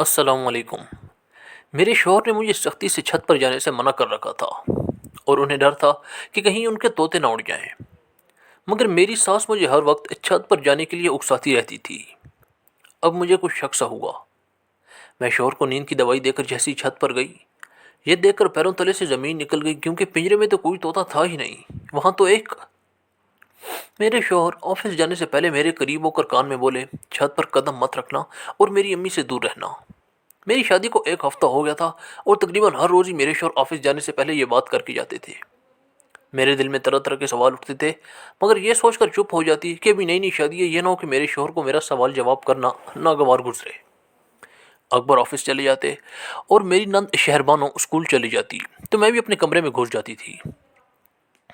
السلام علیکم۔ میرے شوہر نے مجھے سختی سے چھت پر جانے سے منع کر رکھا تھا اور انہیں ڈر تھا کہ کہیں ان کے طوطے نہ اڑ جائیں، مگر میری ساس مجھے ہر وقت چھت پر جانے کے لیے اکساتی رہتی تھی۔ اب مجھے کچھ شک سا ہوا۔ میں شوہر کو نیند کی دوائی دے کر جیسی چھت پر گئی، یہ دیکھ کر پیروں تلے سے زمین نکل گئی، کیونکہ پنجرے میں تو کوئی طوطا تھا ہی نہیں، وہاں تو ایک میرے شوہر آفس جانے سے پہلے میرے قریب ہو کر کان میں بولے، چھت پر قدم مت رکھنا اور میری امی سے دور رہنا۔ میری شادی کو ایک ہفتہ ہو گیا تھا اور تقریباً ہر روز ہی میرے شوہر آفس جانے سے پہلے یہ بات کر کے جاتے تھے۔ میرے دل میں طرح طرح کے سوال اٹھتے تھے، مگر یہ سوچ کر چپ ہو جاتی کہ ابھی نئی نئی شادی ہے، یہ نہ ہو کہ میرے شوہر کو میرا سوال جواب کرنا ناگوار گزرے۔ اکبر آفس چلے جاتے اور میری نند شہربانو اسکول چلی جاتی تو میں بھی اپنے کمرے میں گھس جاتی تھی۔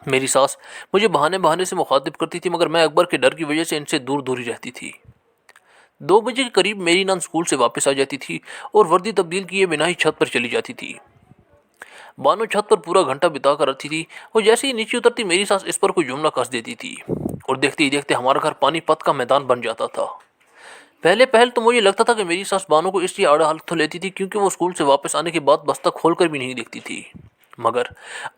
میری ساس مجھے بہانے بہانے سے مخاطب کرتی تھی، مگر میں اکبر کے ڈر کی وجہ سے ان سے دور دور ہی رہتی تھی۔ 2 بجے کے قریب میری نند اسکول سے واپس آ جاتی تھی اور وردی تبدیل کیے بنا ہی چھت پر چلی جاتی تھی۔ بانو چھت پر پورا گھنٹہ بتا کر رہتی تھی، اور جیسے ہی نیچے اترتی میری ساس اس پر کوئی جملہ کس دیتی تھی اور دیکھتے ہی دیکھتے ہمارا گھر پانی پت کا میدان بن جاتا تھا۔ پہلے پہل تو مجھے لگتا تھا کہ میری ساس بانو کو اس لیے آڑا ہاتھ لیتی تھی کیونکہ وہ اسکول سے واپس آنے کے بعد بستہ کھول کر بھی نہیں دیکھتی تھی، مگر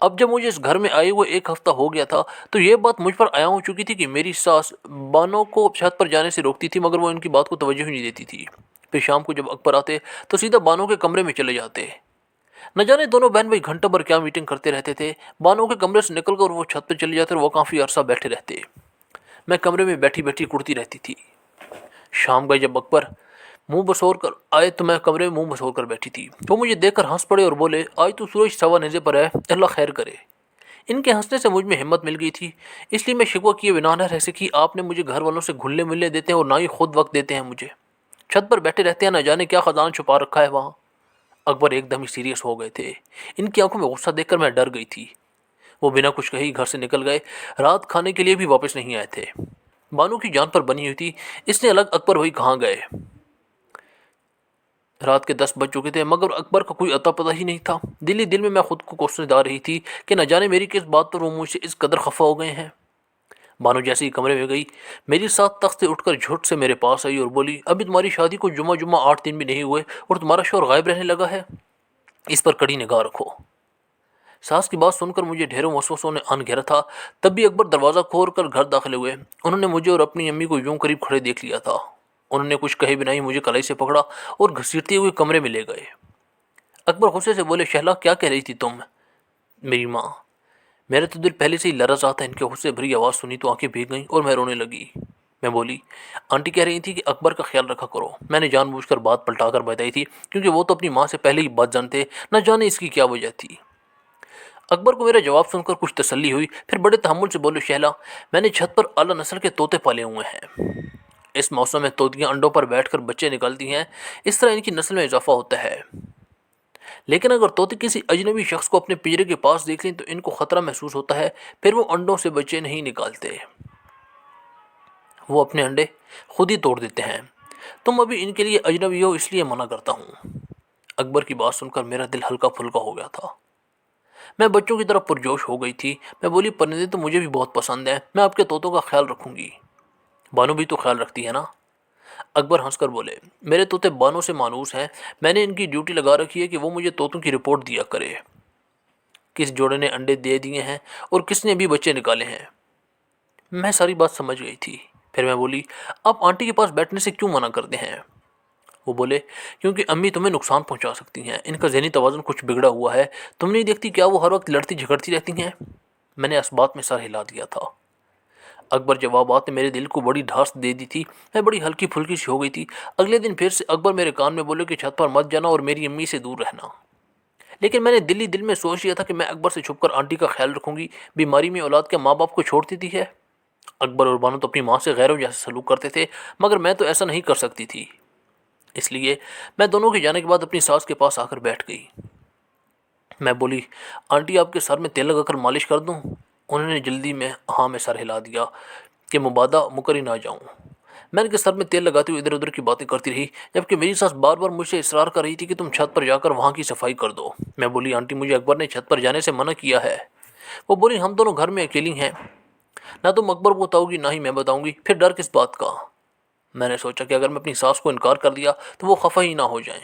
اب جب مجھے اس گھر میں آئے ہوئے ایک ہفتہ ہو گیا تھا تو یہ بات مجھ پر عیاں ہو چکی تھی کہ میری ساس بانو کو چھت پر جانے سے روکتی تھی، مگر وہ ان کی بات کو توجہ ہی نہیں دیتی تھی۔ پھر شام کو جب اکبر آتے تو سیدھا بانو کے کمرے میں چلے جاتے۔ نہ جانے دونوں بہن بھائی گھنٹہ بھر کیا میٹنگ کرتے رہتے تھے۔ بانو کے کمرے سے نکل کر وہ چھت پہ چلے جاتے اور وہ کافی عرصہ بیٹھے رہتے۔ میں کمرے میں بیٹھی بیٹھی کڑتی رہتی تھی۔ شام گئے جب اکبر منہ بسور کر آئے تو میں کمرے میں منہ بسور کر بیٹھی تھی۔ وہ مجھے دیکھ کر ہنس پڑے اور بولے، آج تو سورج سوا نیزے پر ہے، اللہ خیر کرے۔ ان کے ہنسنے سے مجھ میں ہمت مل گئی تھی، اس لیے میں شکوہ کیے بنا نہ رہ سکی، آپ نے مجھے گھر والوں سے گھلنے ملنے دیتے ہیں اور نہ ہی خود وقت دیتے ہیں مجھے۔ چھت پر بیٹھے رہتے ہیں، نہ جانے کیا خزانہ چھپا رکھا ہے وہاں۔ اکبر ایک دم ہی سیریس ہو گئے تھے۔ ان کی آنکھوں میں غصہ دیکھ کر میں ڈر گئی تھی۔ وہ بنا کچھ کہے گھر سے نکل گئے، رات کھانے کے لیے بھی واپس نہیں آئے تھے۔ بانو کی جان پر بنی ہوئی تھی، اس نے الگ اکبر وہی کہاں گئے۔ رات کے 10 بج چکے تھے، مگر اکبر کا کوئی اتا پتہ ہی نہیں تھا۔ دل ہی دل میں خود کو کوسنے جا رہی تھی کہ نہ جانے میری کس بات پر وہ مجھ سے اس قدر خفا ہو گئے ہیں۔ بانو جیسے ہی کمرے میں گئی، میری ساتھ تخت سے اٹھ کر جھٹ سے میرے پاس آئی اور بولی، ابھی تمہاری شادی کو جمعہ 8 دن بھی نہیں ہوئے اور تمہارا شوہر غائب رہنے لگا ہے، اس پر کڑی نگاہ رکھو۔ ساس کی بات سن کر مجھے ڈھیروں وسوسوں نے ان گھیرا تھا۔ تب بھی اکبر دروازہ کھول کر گھر داخل ہوئے۔ انہوں نے مجھے اور اپنی امی کو یوں قریب کھڑے دیکھ لیا تھا۔ انہوں نے کچھ کہے بنا ہی مجھے کلائی سے پکڑا اور گھسیٹتے ہوئے کمرے میں لے گئے۔ اکبر غصے سے بولے، شہلا کیا کہہ رہی تھی تم؟ میری ماں۔ میرا تو دل پہلے سے ہی لرز رہا تھا، ان کے غصے بھری آواز سنی تو آنکھیں بھیگ گئیں اور میں رونے لگی۔ میں بولی، آنٹی کہہ رہی تھی کہ اکبر کا خیال رکھا کرو۔ میں نے جان بوجھ کر بات پلٹا کر بتائی تھی، کیونکہ وہ تو اپنی ماں سے پہلے ہی بات جانتے، نہ جانے اس کی کیا وجہ تھی۔ اکبر کو میرا جواب سن کر کچھ تسلی ہوئی، پھر بڑے تحمل سے بولے، شہلا میں نے چھت پر اعلیٰ نسل کے طوطے پالے ہوئے ہیں۔ اس موسم میں طوطیاں انڈوں پر بیٹھ کر بچے نکالتی ہیں، اس طرح ان کی نسل میں اضافہ ہوتا ہے۔ لیکن اگر طوطے کسی اجنبی شخص کو اپنے پنجرے کے پاس دیکھ لیں تو ان کو خطرہ محسوس ہوتا ہے، پھر وہ انڈوں سے بچے نہیں نکالتے، وہ اپنے انڈے خود ہی توڑ دیتے ہیں۔ تم ابھی ان کے لیے اجنبی ہو، اس لیے منع کرتا ہوں۔ اکبر کی بات سن کر میرا دل ہلکا پھلکا ہو گیا تھا۔ میں بچوں کی طرف پرجوش ہو گئی تھی۔ میں بولی، پرندے تو مجھے بھی بہت پسند ہیں، میں آپ کے طوطوں کا خیال رکھوں گی۔ بانو بھی تو خیال رکھتی ہے نا؟ اکبر ہنس کر بولے، میرے طوطے بانو سے مانوس ہیں، میں نے ان کی ڈیوٹی لگا رکھی ہے کہ وہ مجھے طوطوں کی رپورٹ دیا کرے، کس جوڑے نے انڈے دے دیے ہیں اور کس نے بھی بچے نکالے ہیں۔ میں ساری بات سمجھ گئی تھی۔ پھر میں بولی، آپ آنٹی کے پاس بیٹھنے سے کیوں منع کرتے ہیں؟ وہ بولے، کیونکہ امی تمہیں نقصان پہنچا سکتی ہیں، ان کا ذہنی توازن کچھ بگڑا ہوا ہے، تم نہیں دیکھتی کیا وہ ہر وقت لڑتی جھگڑتی رہتی ہیں؟ میں نے اس بات میں سر ہلا دیا تھا۔ اکبر جوابات نے میرے دل کو بڑی ڈھارس دے دی تھی، میں بڑی ہلکی پھلکی سی ہو گئی تھی۔ اگلے دن پھر سے اکبر میرے کان میں بولے کہ چھت پر مت جانا اور میری امی سے دور رہنا، لیکن میں نے دل ہی دل میں سوچ لیا تھا کہ میں اکبر سے چھپ کر آنٹی کا خیال رکھوں گی، بیماری میں اولاد کے ماں باپ کو چھوڑ دیتی ہے۔ اکبر اور بانو تو اپنی ماں سے غیروں جیسے سلوک کرتے تھے، مگر میں تو ایسا نہیں کر سکتی تھی، اس لیے میں دونوں کے جانے کے بعد اپنی ساس کے پاس آ کر بیٹھ گئی۔ میں بولی، آنٹی آپ کے سر میں تیل لگا کر مالش کر دوں؟ انہوں نے جلدی میں ہاں میں سر ہلا دیا کہ مبادہ مکر ہی نہ جاؤں۔ میں ان کے سر میں تیل لگاتے ہوئے ادھر ادھر کی باتیں کرتی رہی، جبکہ میری ساس بار بار مجھ سے اصرار کر رہی تھی کہ تم چھت پر جا کر وہاں کی صفائی کر دو۔ میں بولی، آنٹی مجھے اکبر نے چھت پر جانے سے منع کیا ہے۔ وہ بولی، ہم دونوں گھر میں اکیلی ہیں، نہ تم اکبر کو بتاؤ گی نہ ہی میں بتاؤں گی، پھر ڈر کس بات کا؟ میں نے سوچا کہ اگر میں اپنی ساس کو انکار کر دیا تو وہ خفا ہی نہ ہو جائیں۔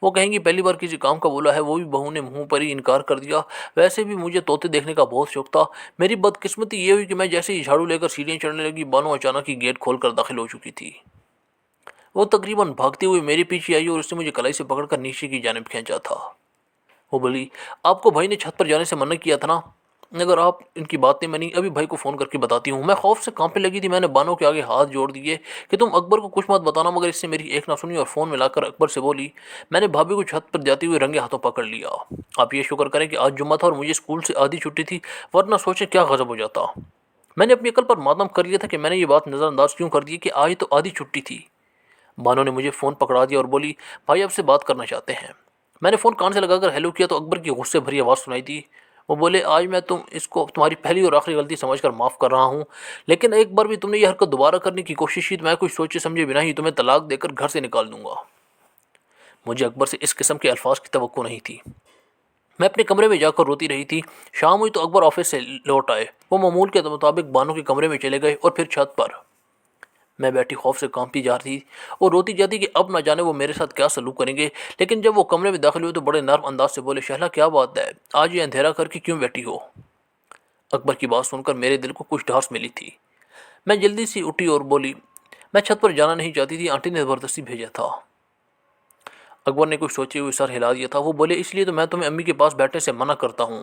وہ کہیں گی پہلی بار کسی کام کا بولا ہے، وہ بھی بہو نے منہ پر ہی انکار کر دیا۔ ویسے بھی مجھے طوطے دیکھنے کا بہت شوق تھا۔ میری بدقسمتی یہ ہوئی کہ میں جیسے ہی جھاڑو لے کر سیڑھیاں چڑھنے لگی، بانو اچانک ہی گیٹ کھول کر داخل ہو چکی تھی۔ وہ تقریباً بھاگتے ہوئے میرے پیچھے آئی اور اس نے مجھے کلائی سے پکڑ کر نیچے کی جانب کھینچا تھا۔ وہ بولی، آپ کو بھائی نے چھت پر جانے سے منع کیا تھا نا؟ اگر آپ ان کی بات نہیں منی، ابھی بھائی کو فون کر کے بتاتی ہوں۔ میں خوف سے کانپنے لگی تھی۔ میں نے بانو کے آگے ہاتھ جوڑ دیے کہ تم اکبر کو کچھ مت بتانا، مگر اس نے میری ایک نہ سنی اور فون ملا کر اکبر سے بولی، میں نے بھابھی کو چھت پر جاتے ہوئے رنگے ہاتھوں پکڑ لیا۔ آپ یہ شکر کریں کہ آج جمعہ تھا اور مجھے اسکول سے آدھی چھٹی تھی، ورنہ سوچیں کیا غضب ہو جاتا۔ میں نے اپنی عقل پر ماتم کر لیا تھا کہ میں نے یہ بات نظر انداز کیوں کر دی کہ آج تو آدھی چھٹی تھی۔ بانو نے مجھے فون پکڑا دیا اور بولی، بھائی آپ سے بات کرنا چاہتے ہیں۔ میں نے فون کان سے لگا کر ہیلو کیا تو اکبر کی غصے بھری آواز سنائی دی۔ وہ بولے، آج میں اس کو تمہاری پہلی اور آخری غلطی سمجھ کر معاف کر رہا ہوں، لیکن ایک بار بھی تم نے یہ حرکت دوبارہ کرنے کی کوشش کی تو میں کچھ سوچے سمجھے بنا ہی تمہیں طلاق دے کر گھر سے نکال دوں گا۔ مجھے اکبر سے اس قسم کے الفاظ کی توقع نہیں تھی۔ میں اپنے کمرے میں جا کر روتی رہی تھی۔ شام ہوئی تو اکبر آفس سے لوٹ آئے۔ وہ معمول کے مطابق بانو کے کمرے میں چلے گئے اور پھر چھت پر۔ میں بیٹھی خوف سے کانپتی جا رہی اور روتی جاتی کہ اب نہ جانے وہ میرے ساتھ کیا سلوک کریں گے۔ لیکن جب وہ کمرے میں داخل ہوئے تو بڑے نرم انداز سے بولے، شہلا کیا بات ہے، آج یہ اندھیرا کر کے کیوں بیٹھی ہو؟ اکبر کی بات سن کر میرے دل کو کچھ ڈھارس ملی تھی۔ میں جلدی سے اٹھی اور بولی، میں چھت پر جانا نہیں چاہتی تھی، آنٹی نے زبردستی بھیجا تھا۔ اکبر نے کچھ سوچے ہوئے سر ہلا دیا تھا۔ وہ بولے، اس لیے تو میں تمہیں امی کے پاس بیٹھنے سے منع کرتا ہوں،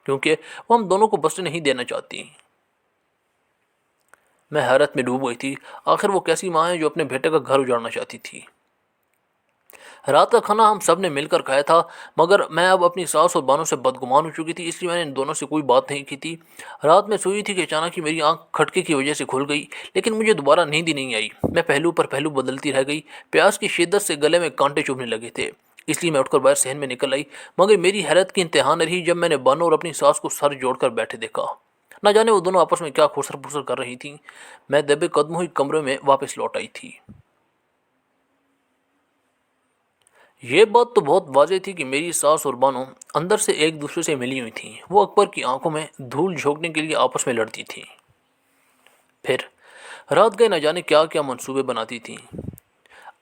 کیونکہ وہ ہم دونوں کو بسنے نہیں دینا چاہتی۔ میں حیرت میں ڈوب گئی تھی۔ آخر وہ کیسی ماں ہے جو اپنے بیٹے کا گھر اجاڑنا چاہتی تھی؟ رات کا کھانا ہم سب نے مل کر کھایا تھا، مگر میں اب اپنی ساس اور بانو سے بدگمان ہو چکی تھی، اس لیے میں نے ان دونوں سے کوئی بات نہیں کی تھی۔ رات میں سوئی تھی کہ اچانک ہی میری آنکھ کھٹکے کی وجہ سے کھل گئی، لیکن مجھے دوبارہ نیند ہی نہیں آئی۔ میں پہلو پر پہلو بدلتی رہ گئی۔ پیاس کی شدت سے گلے میں کانٹے چبھنے لگے تھے، اس لیے میں اٹھ کر باہر صحن میں نکل آئی۔ مگر میری حیرت کی انتہا نہ رہی جب میں نے بانو اور اپنی ساس کو سر جوڑ کر بیٹھے دیکھا۔ نہ جانے وہ دونوں آپس میں کیا خسر پھسر کر رہی تھیں۔ میں دبے قدموں ہی کمرے میں واپس لوٹ آئی تھی۔ یہ بات تو بہت واضح تھی کہ میری ساس اور بانو اندر سے ایک دوسرے سے ملی ہوئی تھیں۔ وہ اکبر کی آنکھوں میں دھول جھونکنے کے لیے آپس میں لڑتی تھیں، پھر رات گئے نہ جانے کیا کیا منصوبے بناتی تھیں۔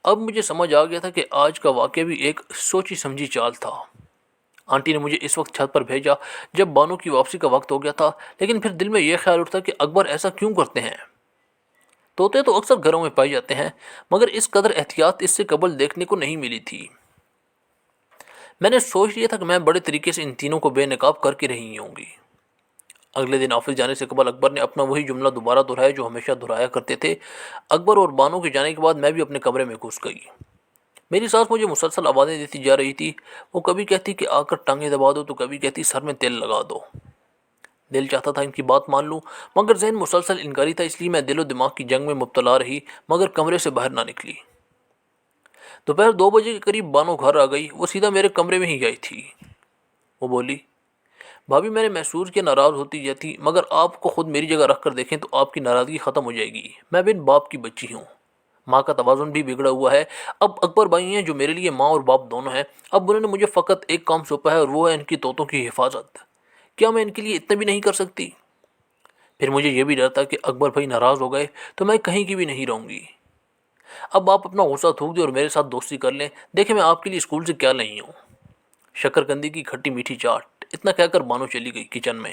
اب مجھے سمجھ آ گیا تھا کہ آج کا واقعہ بھی ایک سوچی سمجھی چال تھا۔ آنٹی نے مجھے اس وقت چھت پر بھیجا جب بانو کی واپسی کا وقت ہو گیا تھا، لیکن پھر دل میں یہ خیال اٹھتا کہ اکبر ایسا کیوں کرتے ہیں؟ طوطے تو اکثر گھروں میں پائے جاتے ہیں، مگر اس قدر احتیاط اس سے قبل دیکھنے کو نہیں ملی تھی۔ میں نے سوچ لیا تھا کہ میں بڑے طریقے سے ان تینوں کو بے نقاب کر کے رہی ہوں گی۔ اگلے دن آفس جانے سے قبل اکبر نے اپنا وہی جملہ دوبارہ دہرایا جو ہمیشہ دہرایا کرتے تھے۔ اکبر اور بانو کے جانے کے بعد میں بھی اپنے کمرے میں گھس گئی۔ میری ساس مجھے مسلسل آوازیں دیتی جا رہی تھی۔ وہ کبھی کہتی کہ آ کر ٹانگیں دبا دو تو کبھی کہتی سر میں تیل لگا دو۔ دل چاہتا تھا ان کی بات مان لوں، مگر ذہن مسلسل انکاری تھا، اس لیے میں دل و دماغ کی جنگ میں مبتلا رہی، مگر کمرے سے باہر نہ نکلی۔ دوپہر 2 بجے کے قریب بانو گھر آ گئی۔ وہ سیدھا میرے کمرے میں ہی گئی تھی۔ وہ بولی، بھابھی میں نے محسوس کیا ناراض ہوتی جاتی، مگر آپ کو خود میری جگہ رکھ کر دیکھیں تو آپ کی ناراضگی ختم ہو جائے گی۔ میں بن باپ کی بچی ہوں، ماں کا توازن بھی بگڑا ہوا ہے۔ اب اکبر بھائی ہیں جو میرے لیے ماں اور باپ دونوں ہیں۔ اب انہوں نے مجھے فقط ایک کام سونپا ہے اور وہ ہے ان کی طوطوں کی حفاظت۔ کیا میں ان کے لیے اتنا بھی نہیں کر سکتی؟ پھر مجھے یہ بھی ڈر تھا کہ اکبر بھائی ناراض ہو گئے تو میں کہیں کی بھی نہیں رہوں گی۔ اب آپ اپنا غصہ تھوک دیں اور میرے ساتھ دوستی کر لیں۔ دیکھیں میں آپ کے لیے اسکول سے کیا نہیں ہوں، شکرکندی کی کھٹی میٹھی چاٹ۔ اتنا کہہ کر بانو چلی گئی کچن میں۔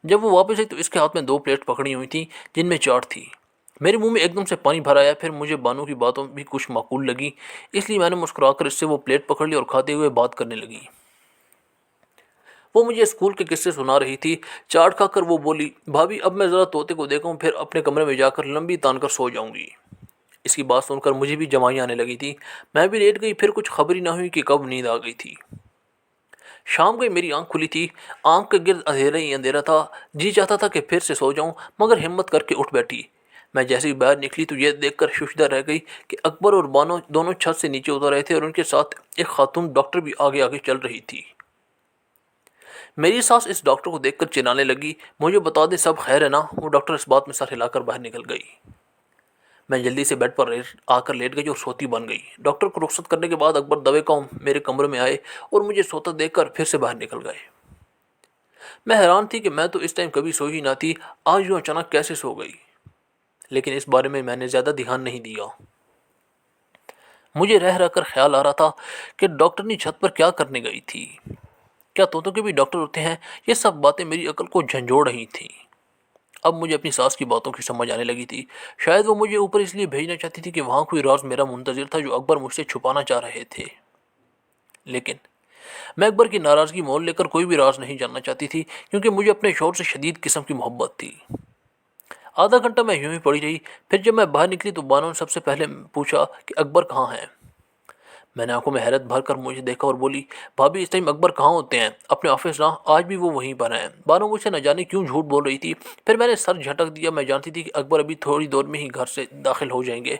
جب وہ واپس آئی تو اس کے ہاتھ میں 2 پلیٹ پکڑی ہوئی تھیں جن میں چاٹ تھی۔ میرے منہ میں ایک دم سے پانی بھر آیا۔ پھر مجھے بانو کی باتوں بھی کچھ معقول لگی، اس لیے میں نے مسکرا کر اس سے وہ پلیٹ پکڑ لی اور کھاتے ہوئے بات کرنے لگی۔ وہ مجھے اسکول کے قصے سنا رہی تھی۔ چاٹ کھا کر وہ بولی، بھابھی اب میں ذرا طوطے کو دیکھوں پھر اپنے کمرے میں جا کر لمبی تان کر سو جاؤں گی۔ اس کی بات سن کر مجھے بھی جمائی آنے لگی تھی۔ میں بھی لیٹ گئی، پھر کچھ خبر ہی نہ ہوئی کہ کب نیند آ گئی تھی۔ شام گئی، میری آنکھ کھلی تھی، آنکھ کے گرد اندھیرا ہی اندھیرا تھا۔ جی چاہتا تھا کہ پھر سے سو جاؤں، مگر ہمت کر کے اٹھ بیٹھی۔ میں جیسے ہی باہر نکلی تو یہ دیکھ کر ششدر رہ گئی کہ اکبر اور بانو دونوں چھت سے نیچے اتر رہے تھے اور ان کے ساتھ ایک خاتون ڈاکٹر بھی آگے آگے چل رہی تھی۔ میری ساس اس ڈاکٹر کو دیکھ کر چلانے لگی، مجھے بتا دے سب خیر ہے نا؟ وہ ڈاکٹر اس بات میں سر ہلا کر باہر نکل گئی۔ میں جلدی سے بیڈ پر آ کر لیٹ گئی اور سوتی بن گئی۔ ڈاکٹر کو رخصت کرنے کے بعد اکبر دوے قوم میرے کمرے میں آئے اور مجھے سوتا دیکھ کر پھر سے باہر نکل گئے۔ میں حیران تھی کہ میں تو اس ٹائم کبھی سوئی ہی نہ تھی، آج یوں اچانک کیسے سو گئی۔ لیکن اس بارے میں نے زیادہ دھیان نہیں دیا۔ مجھے رہ رہ کر خیال آ رہا تھا کہ ڈاکٹرنی چھت پر کیا کرنے گئی تھی۔ کیا طوطوں کے بھی ڈاکٹر ہوتے ہیں؟ یہ سب باتیں میری عقل کو جھنجھوڑ رہی تھیں۔ اب مجھے اپنی ساس کی باتوں کی سمجھ آنے لگی تھی۔ شاید وہ مجھے اوپر اس لیے بھیجنا چاہتی تھی کہ وہاں کوئی راز میرا منتظر تھا جو اکبر مجھ سے چھپانا چاہ رہے تھے۔ لیکن میں اکبر کی ناراضگی مول لے کر کوئی بھی راز نہیں جاننا چاہتی تھی، کیونکہ مجھے اپنے شوہر سے شدید قسم کی محبت تھی۔ آدھا گھنٹہ میں یوں ہی پڑی رہی۔ پھر جب میں باہر نکلی تو بانو نے سب سے پہلے پوچھا کہ اکبر کہاں ہیں۔ میں نے آنکھوں میں حیرت بھر کر مجھے دیکھا اور بولی، بھابھی اس ٹائم اکبر کہاں ہوتے ہیں؟ اپنے آفس نہ، آج بھی وہ وہیں پر ہیں۔ بانو مجھ سے نہ جانے کیوں جھوٹ بول رہی تھی۔ پھر میں نے سر جھٹک دیا۔ میں جانتی تھی کہ اکبر ابھی تھوڑی دور میں ہی گھر سے داخل ہو جائیں گے،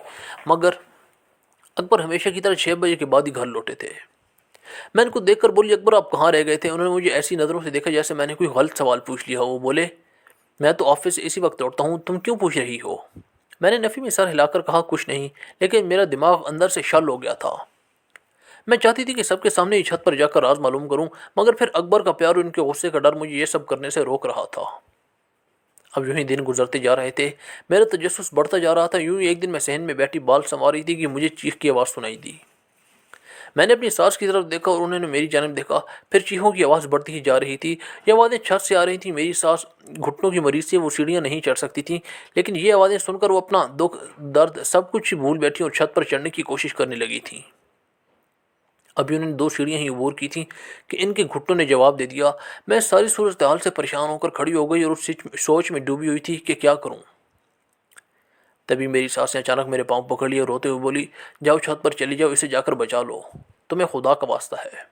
مگر اکبر ہمیشہ کی طرح 6 بجے کے بعد ہی گھر لوٹے تھے۔ میں ان کو دیکھ کر بولی، اکبر آپ کہاں رہ گئے تھے؟ انہوں نے مجھے ایسی نظروں سے دیکھا جیسے میں نے کوئی غلط سوال پوچھ لیا ہو۔ وہ بولے، میں تو آفس سے اسی وقت لوٹتا ہوں، تم کیوں پوچھ رہی ہو؟ میں نے نفی میں سر ہلا کر کہا، کچھ نہیں، لیکن میرا دماغ اندر سے شل ہو گیا تھا۔ میں چاہتی تھی کہ سب کے سامنے ہی چھت پر جا کر راز معلوم کروں، مگر پھر اکبر کا پیار اور ان کے غصے کا ڈر مجھے یہ سب کرنے سے روک رہا تھا۔ اب یوں ہی دن گزرتے جا رہے تھے، میرا تجسس بڑھتا جا رہا تھا۔ یوں ہی ایک دن میں صحن میں بیٹھی بال سنوار رہی تھی کہ مجھے چیخ کی آواز سنائی دی۔ میں نے اپنی ساس کی طرف دیکھا اور انہوں نے میری جانب دیکھا۔ پھر چیخوں کی آواز بڑھتی ہی جا رہی تھی۔ یہ آوازیں چھت سے آ رہی تھیں۔ میری ساس گھٹنوں کی مریض تھی، وہ سیڑھیاں نہیں چڑھ سکتی تھیں، لیکن یہ آوازیں سن کر وہ اپنا دکھ، درد، سب کچھ بھول بیٹھی اور چھت پر چڑھنے کی کوشش کرنے لگی تھیں۔ ابھی انہوں نے 2 سیڑھیاں ہی عبور کی تھیں کہ ان کے گھٹنوں نے جواب دے دیا۔ میں ساری صورتحال سے پریشان ہو کر کھڑی ہو گئی اور اس سوچ میں ڈوبی ہوئی تھی کہ کیا کروں۔ تبھی میری ساس نے اچانک میرے پاؤں پکڑ لیے اور روتے ہوئے بولی، جاؤ چھت پر چلی جاؤ، اسے جا کر بچا لو، تمہیں خدا کا واسطہ ہے۔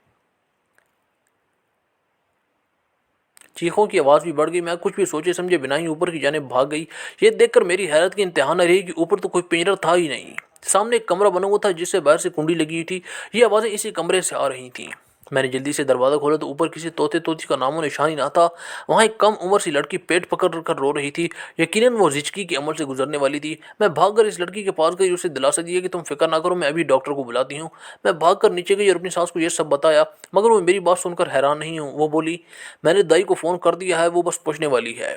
چیخوں کی آواز بھی بڑھ گئی۔ میں کچھ بھی سوچے سمجھے بنا ہی اوپر کی جانب بھاگ گئی۔ یہ دیکھ کر میری حیرت کی انتہا نہ رہی کہ اوپر تو کوئی پنجرا تھا ہی نہیں۔ سامنے ایک کمرہ بنا ہوا تھا جس سے باہر سے کنڈی لگی ہوئی تھی۔ یہ آوازیں اسی کمرے سے آ رہی تھیں۔ میں نے جلدی سے دروازہ کھولا تو اوپر کسی طوطی کا نام و نشان ہی نہ تھا۔ وہاں ایک کم عمر سی لڑکی پیٹ پکڑ کر رو رہی تھی۔ یقیناً وہ زچگی کے عمل سے گزرنے والی تھی۔ میں بھاگ کر اس لڑکی کے پاس گئی اور اسے دلاسا دیا کہ تم فکر نہ کرو، میں ابھی ڈاکٹر کو بلاتی ہوں۔ میں بھاگ کر نیچے گئی اور اپنی ساس کو یہ سب بتایا، مگر وہ میری بات سن کر حیران نہیں ہوں۔ وہ بولی، میں نے دائی کو فون کر دیا ہے، وہ بس پہنچنے والی ہے۔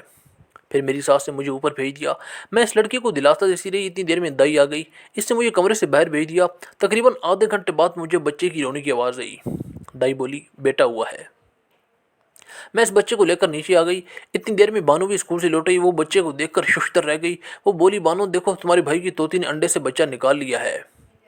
پھر میری ساس نے مجھے اوپر بھیج دیا۔ میں اس لڑکی کو دلاسا دیتی رہی، اتنی دیر میں دائی آ گئی۔ اس نے مجھے کمرے سے باہر بھیج دیا۔ تقریباً آدھے گھنٹے بعد مجھے بچے کی رونے کی آواز آئی۔ دائی بولی، بیٹا ہوا ہے۔ میں اس بچے کو لے کر نیچے آ گئی۔ اتنی دیر میں بانو بھی اسکول سے لوٹ آئی۔ وہ بچے کو دیکھ کر ششتر رہ گئی۔ وہ بولی، بانو دیکھو، تمہارے بھائی کی طوطی نے انڈے سے بچہ نکال لیا ہے۔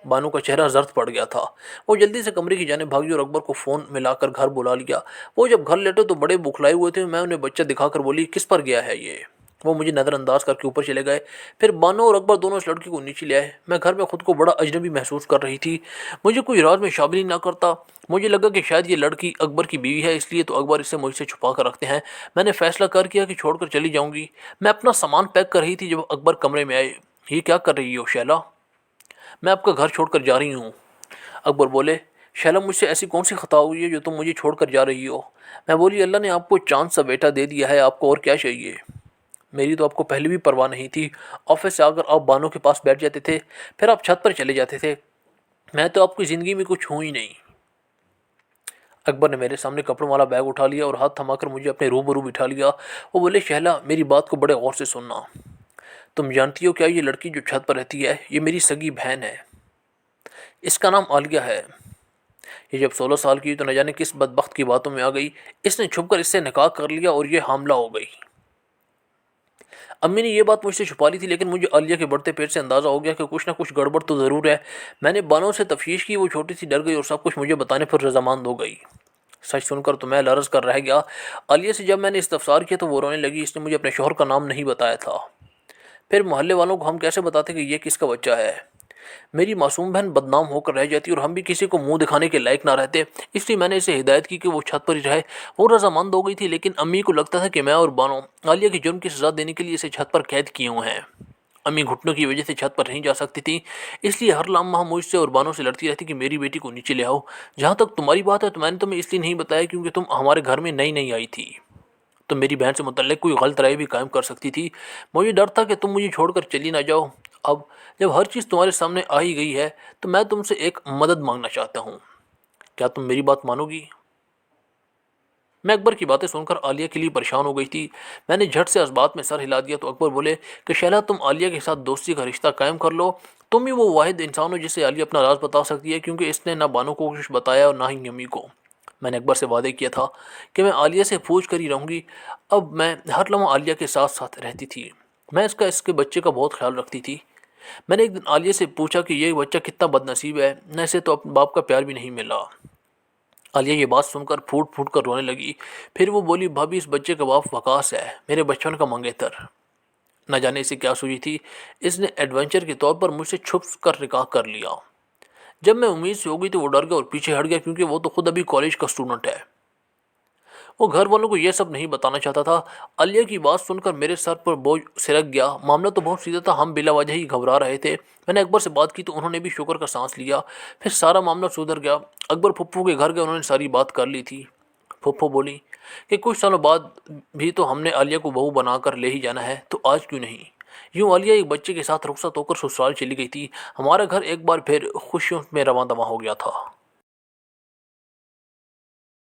بانو کا چہرہ زرد پڑ گیا تھا۔ وہ جلدی سے کمرے کی جانب بھاگی اور اکبر کو فون ملا کر گھر بلا لیا۔ وہ جب گھر لیٹے تو بڑے بکھلائے ہوئے تھے۔ میں انہیں بچہ دکھا کر بولی، کس پر گیا ہے یہ؟ وہ مجھے نظر انداز کر کے اوپر چلے گئے۔ پھر بانو اور اکبر دونوں اس لڑکی کو نیچے لے آئے۔ میں گھر میں خود کو بڑا اجنبی محسوس کر رہی تھی۔ مجھے کوئی راز میں شامل ہی نہ کرتا۔ مجھے لگا کہ شاید یہ لڑکی اکبر کی بیوی ہے، اس لیے تو اکبر اسے مجھ سے چھپا کر رکھتے ہیں۔ میں نے فیصلہ کر کیا کہ چھوڑ کر چلی جاؤں گی۔ میں اپنا سامان پیک کر رہی تھی جب اکبر کمرے میں آئے۔ یہ کیا کر رہی ہو شیلا؟ میں آپ کا گھر چھوڑ کر جا رہی ہوں۔ اکبر بولے، شیلا مجھ سے ایسی کون سی خطا ہوئی ہے جو تم مجھے چھوڑ کر جا رہی ہو؟ میں بولی، اللہ نے آپ کو چاند سا بیٹا دے دیا ہے، آپ کو اور کیا چاہیے؟ میری تو آپ کو پہلے بھی پرواہ نہیں تھی۔ آفس سے آ کر آپ بانو کے پاس بیٹھ جاتے تھے، پھر آپ چھت پر چلے جاتے تھے۔ میں تو آپ کی زندگی میں کچھ ہوں ہی نہیں۔ اکبر نے میرے سامنے کپڑوں والا بیگ اٹھا لیا اور ہاتھ تھما کر مجھے اپنے روبرو بٹھا لیا۔ وہ بولے، شہلا میری بات کو بڑے غور سے سننا۔ تم جانتی ہو کیا یہ لڑکی جو چھت پر رہتی ہے، یہ میری سگی بہن ہے۔ اس کا نام عالیہ ہے۔ یہ جب 16 سال کی تو نہ جانے کس بدبخت کی باتوں میں آ گئی، اس نے چھپ کر اس سے نکاح کر لیا اور یہ حاملہ ہو گئی۔ امی نے یہ بات مجھ سے چھپا لی تھی، لیکن مجھے عالیہ کے بڑھتے پیٹ سے اندازہ ہو گیا کہ کچھ نہ کچھ گڑبڑ تو ضرور ہے۔ میں نے بانو سے تفتیش کی۔ وہ چھوٹی سی ڈر گئی اور سب کچھ مجھے بتانے پر رضامند ہو گئی۔ سچ سن کر تو میں لرز کر رہ گیا۔ عالیہ سے جب میں نے استفسار کیا تو وہ رونے لگی۔ اس نے مجھے اپنے شوہر کا نام نہیں بتایا تھا۔ پھر محلے والوں کو ہم کیسے بتاتے کہ یہ کس کا بچہ ہے؟ میری معصوم بہن بدنام ہو کر رہ جاتی اور ہم بھی کسی کو منہ دکھانے کے لائق نہ رہتے۔ اس لیے میں نے اسے ہدایت کی کہ وہ چھت پر ہی رہے۔ وہ رضامند ہو گئی تھی، لیکن امی کو لگتا تھا کہ میں اور بانو عالیہ کے جرم کی سزا دینے کے لیے اسے چھت پر قید کیے ہوئے ہیں۔ امی گھٹنوں کی وجہ سے چھت پر نہیں جا سکتی تھیں، اس لیے ہر لمحہ مجھ سے اور بانو سے لڑتی رہتی کہ میری بیٹی کو نیچے لے آؤ۔ جہاں تک تمہاری بات ہے تو میں نے تمہیں اس لیے نہیں بتایا کیونکہ تم ہمارے گھر میں نئی نئی آئی تھی۔ تم میری بہن سے متعلق کوئی غلط رائے بھی قائم کر سکتی تھی۔ مجھے ڈر تھا کہ تم مجھے چھوڑ کر چلی نہ جاؤ۔ اب جب ہر چیز تمہارے سامنے آ ہی گئی ہے تو میں تم سے ایک مدد مانگنا چاہتا ہوں۔ کیا تم میری بات مانو گی؟ میں اکبر کی باتیں سن کر عالیہ کے لیے پریشان ہو گئی تھی۔ میں نے جھٹ سے اس بات میں سر ہلا دیا تو اکبر بولے کہ شہلا تم عالیہ کے ساتھ دوستی کا رشتہ قائم کر لو۔ تم ہی وہ واحد انسان ہو جسے عالیہ اپنا راز بتا سکتی ہے، کیونکہ اس نے نہ بانو کو کچھ بتایا اور نہ ہی امی کو۔ میں نے اکبر سے وعدے کیا تھا کہ میں عالیہ سے پوچھ کر ہی رہوں گی۔ اب میں ہر لمحہ عالیہ کے ساتھ ساتھ رہتی تھی۔ میں اس کے بچے کا بہت خیال رکھتی تھی۔ میں نے ایک دن عالیہ سے پوچھا کہ یہ بچہ کتنا بد نصیب ہے، نہ اسے تو اپنے باپ کا پیار بھی نہیں ملا۔ عالیہ یہ بات سن کر پھوٹ پھوٹ کر رونے لگی۔ پھر وہ بولی بھابھی اس بچے کا باپ وقاص ہے، میرے بچپن کا منگیتر۔ نہ جانے اسے کیا سوچی تھی، اس نے ایڈونچر کے طور پر مجھ سے چھپ کر نکاح کر لیا۔ جب میں امید سے ہو گئی تو وہ ڈر گیا اور پیچھے ہٹ گیا، کیونکہ وہ تو خود ابھی کالج کا اسٹوڈنٹ ہے۔ وہ گھر والوں کو یہ سب نہیں بتانا چاہتا تھا۔ عالیہ کی بات سن کر میرے سر پر بوجھ سرک گیا۔ معاملہ تو بہت سیدھا تھا، ہم بلا وجہ ہی گھبرا رہے تھے۔ میں نے اکبر سے بات کی تو انہوں نے بھی شکر کا سانس لیا۔ پھر سارا معاملہ سدھر گیا۔ اکبر پھپھو کے گھر گئے، انہوں نے ساری بات کر لی تھی۔ پھپھو بولی کہ کچھ سالوں بعد بھی تو ہم نے عالیہ کو بہو بنا کر لے ہی جانا ہے، تو آج کیوں نہیں؟ یوں عالیہ ایک بچے کے ساتھ رخصت ہو کر سسرال چلی گئی تھی۔ ہمارا گھر ایک بار پھر خوشیوں میں رواں دواں ہو گیا تھا۔